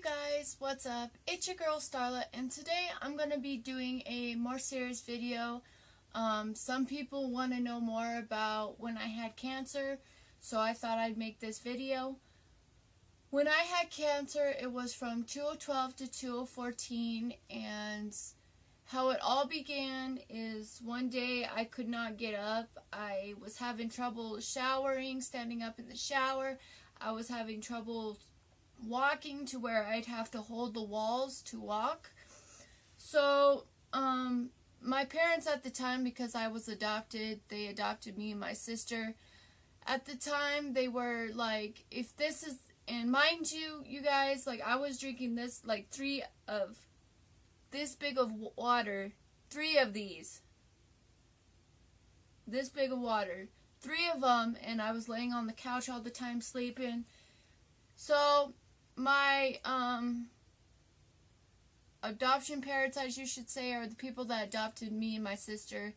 guys, what's up? It's your girl Starla, and today I'm going to be doing a more serious video. Some people want to know more about when I had cancer, so I thought I'd make this video. When I had cancer, it was from 2012 to 2014, and how it all began is one day I could not get up. I was having trouble showering, standing up in the shower. I was having trouble walking to where I'd have to hold the walls to walk. So, my parents at the time, because I was adopted, they adopted me and my sister. At the time, they were like, if this is, and mind you, you guys, like, I was drinking this, like, this big of water, 3 of these, this big of water, 3 of them, and I was laying on the couch all the time sleeping. So, my adoption parents, as you should say, are the people that adopted me and my sister,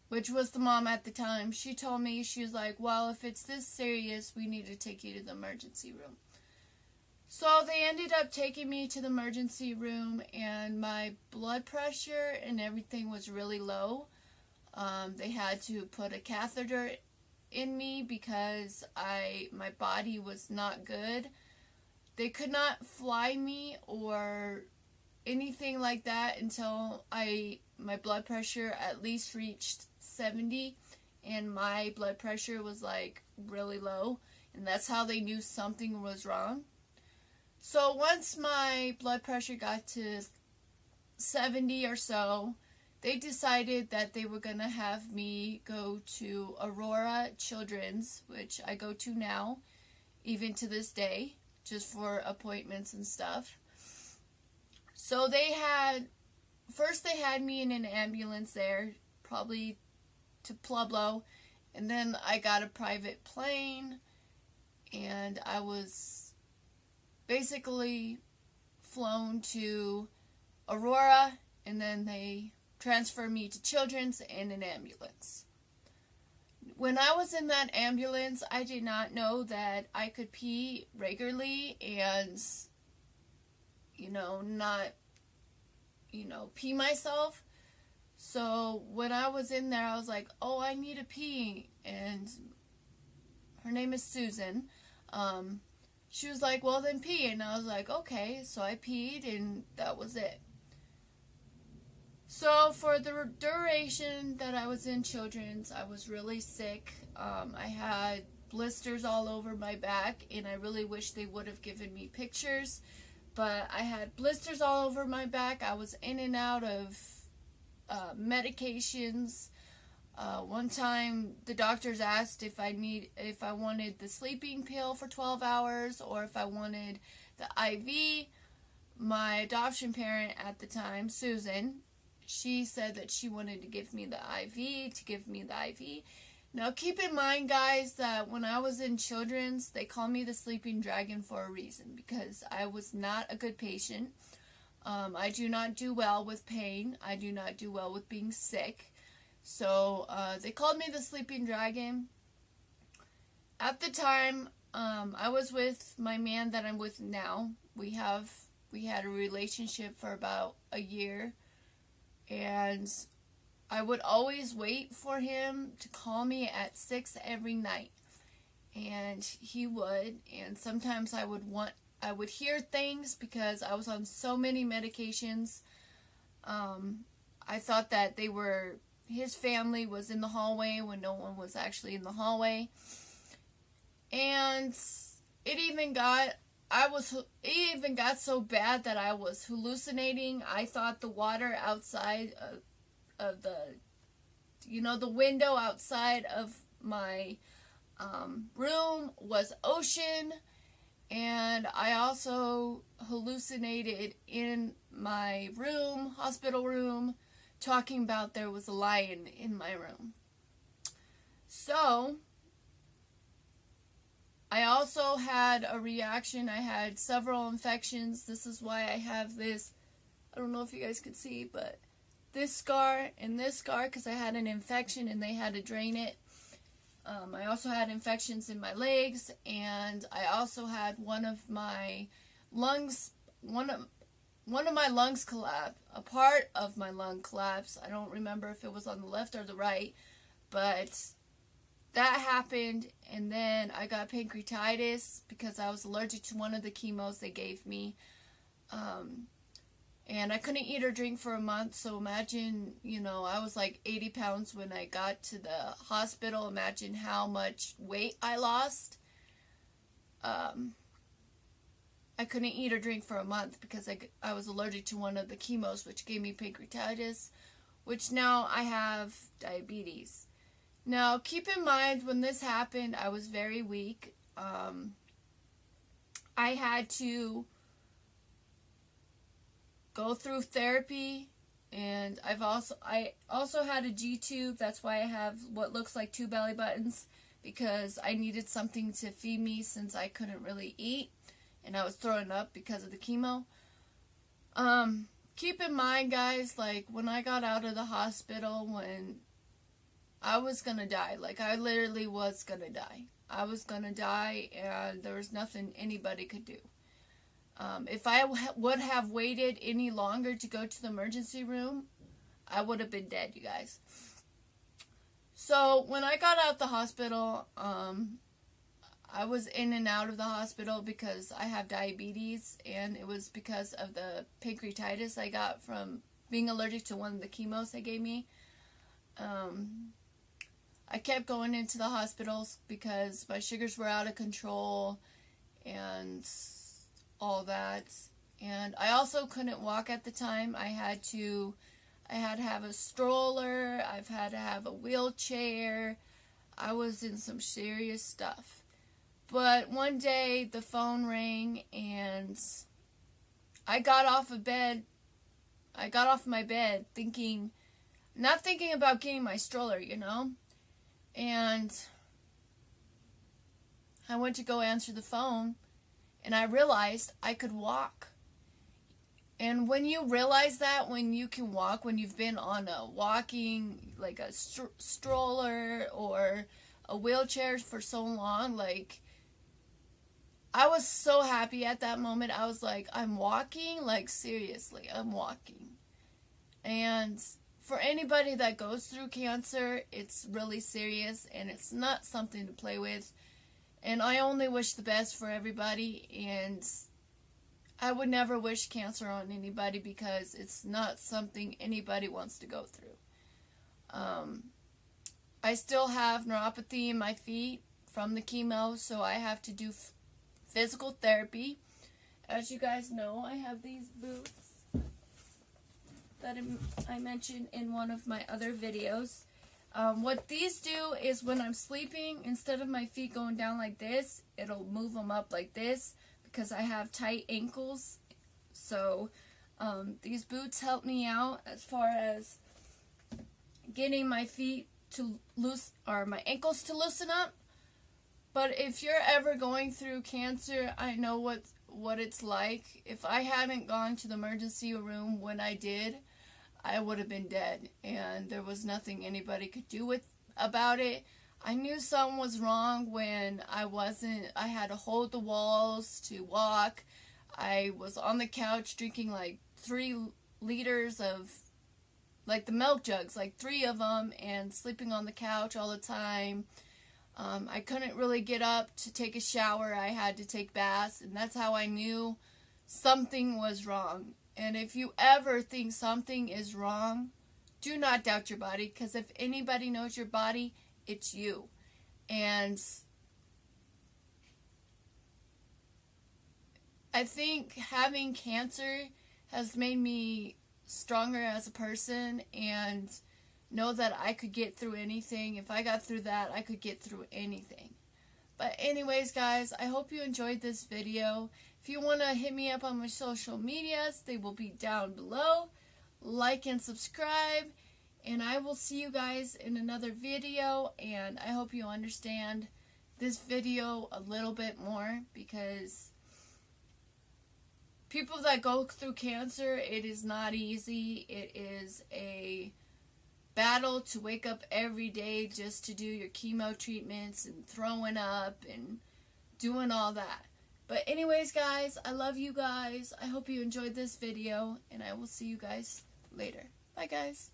which was the mom at the time. She told me, she was like, well, if it's this serious, we need to take you to the emergency room. So they ended up taking me to the emergency room, and my blood pressure and everything was really low. They had to put a catheter in me because my body was not good. They could not fly me or anything like that until my blood pressure at least reached 70, and my blood pressure was like really low, and that's how they knew something was wrong. So once my blood pressure got to 70 or so, they decided that they were going to have me go to Aurora Children's, which I go to now, even to this day, just for appointments and stuff. So first they had me in an ambulance there, probably to Pueblo, and then I got a private plane, and I was basically flown to Aurora, and then they transferred me to Children's in an ambulance. When I was in that ambulance, I did not know that I could pee regularly and, not, pee myself. So when I was in there, I was like, oh, I need a pee. And her name is Susan. She was like, well, then pee. And I was like, okay. So I peed, and that was it. So for the duration that I was in Children's, I was really sick. I had blisters all over my back, and I really wish they would have given me pictures. But I had blisters all over my back. I was in and out of medications. One time the doctors asked if I wanted the sleeping pill for 12 hours or if I wanted the IV. My adoption parent at the time, Susan, she said that she wanted to give me the IV, Now keep in mind, guys, that when I was in Children's, they called me the sleeping dragon for a reason, because I was not a good patient. I do not do well with pain. I do not do well with being sick. So they called me the sleeping dragon. At the time, I was with my man that I'm with now. We had a relationship for about a year, and I would always wait for him to call me at 6 every night, and he would. And sometimes I would hear things because I was on so many medications. I thought that his family was in the hallway when no one was actually in the hallway. And it even got so bad that I was hallucinating. I thought the water outside of the window outside of my room was ocean. And I also hallucinated in my room, hospital room, talking about there was a lion in my room. So I also had a reaction. I had several infections. This is why I have this, I don't know if you guys could see, but this scar and this scar, because I had an infection and they had to drain it. I also had infections in my legs, and I also had one of my lungs collapse. A part of my lung collapse. I don't remember if it was on the left or the right, but that happened. And then I got pancreatitis because I was allergic to one of the chemos they gave me. And I couldn't eat or drink for a month, so imagine, I was like 80 pounds when I got to the hospital. Imagine how much weight I lost. I couldn't eat or drink for a month because I was allergic to one of the chemos, which gave me pancreatitis, which now I have diabetes. Now, keep in mind, when this happened, I was very weak. I had to go through therapy, and I also had a G-tube. That's why I have what looks like 2 belly buttons, because I needed something to feed me since I couldn't really eat, and I was throwing up because of the chemo. Keep in mind, guys, like, when I got out of the hospital, when I was gonna die, like, I literally was gonna die. I was gonna die, and there was nothing anybody could do. If I would have waited any longer to go to the emergency room, I would have been dead, you guys. So when I got out of the hospital, I was in and out of the hospital because I have diabetes, and it was because of the pancreatitis I got from being allergic to one of the chemos they gave me. I kept going into the hospitals because my sugars were out of control and all that. And I also couldn't walk at the time. I had to have a stroller. I've had to have a wheelchair. I was in some serious stuff. But one day the phone rang, and I got off of bed. I got off my bed not thinking about getting my stroller, And I went to go answer the phone, and I realized I could walk. And when you realize that, when you can walk, when you've been on a walking, like a stroller or a wheelchair for so long, like, I was so happy at that moment. I was like, I'm walking, like, seriously, I'm walking. And for anybody that goes through cancer, it's really serious, and it's not something to play with. And I only wish the best for everybody, and I would never wish cancer on anybody because it's not something anybody wants to go through. I still have neuropathy in my feet from the chemo, so I have to do physical therapy. As you guys know, I have these boots that I mentioned in one of my other videos. What these do is when I'm sleeping, instead of my feet going down like this, it'll move them up like this because I have tight ankles. So these boots help me out as far as getting my feet to my ankles to loosen up. But if you're ever going through cancer, I know what it's like. If I hadn't gone to the emergency room when I did, I would have been dead, and there was nothing anybody could do about it. I knew something was wrong when I had to hold the walls to walk. I was on the couch drinking like 3 liters of, like, the milk jugs, like 3 of them, and sleeping on the couch all the time. I couldn't really get up to take a shower. I had to take baths, and that's how I knew something was wrong. And if you ever think something is wrong, do not doubt your body, because if anybody knows your body, it's you. And I think having cancer has made me stronger as a person, and know that I could get through anything. If I got through that, I could get through anything. But anyways, guys, I hope you enjoyed this video. If you want to hit me up on my social medias, they will be down below. Like and subscribe, and I will see you guys in another video. And I hope you understand this video a little bit more, because people that go through cancer, it is not easy. It is a battle to wake up every day just to do your chemo treatments and throwing up and doing all that. But anyways, guys, I love you guys. I hope you enjoyed this video, and I will see you guys later. Bye, guys.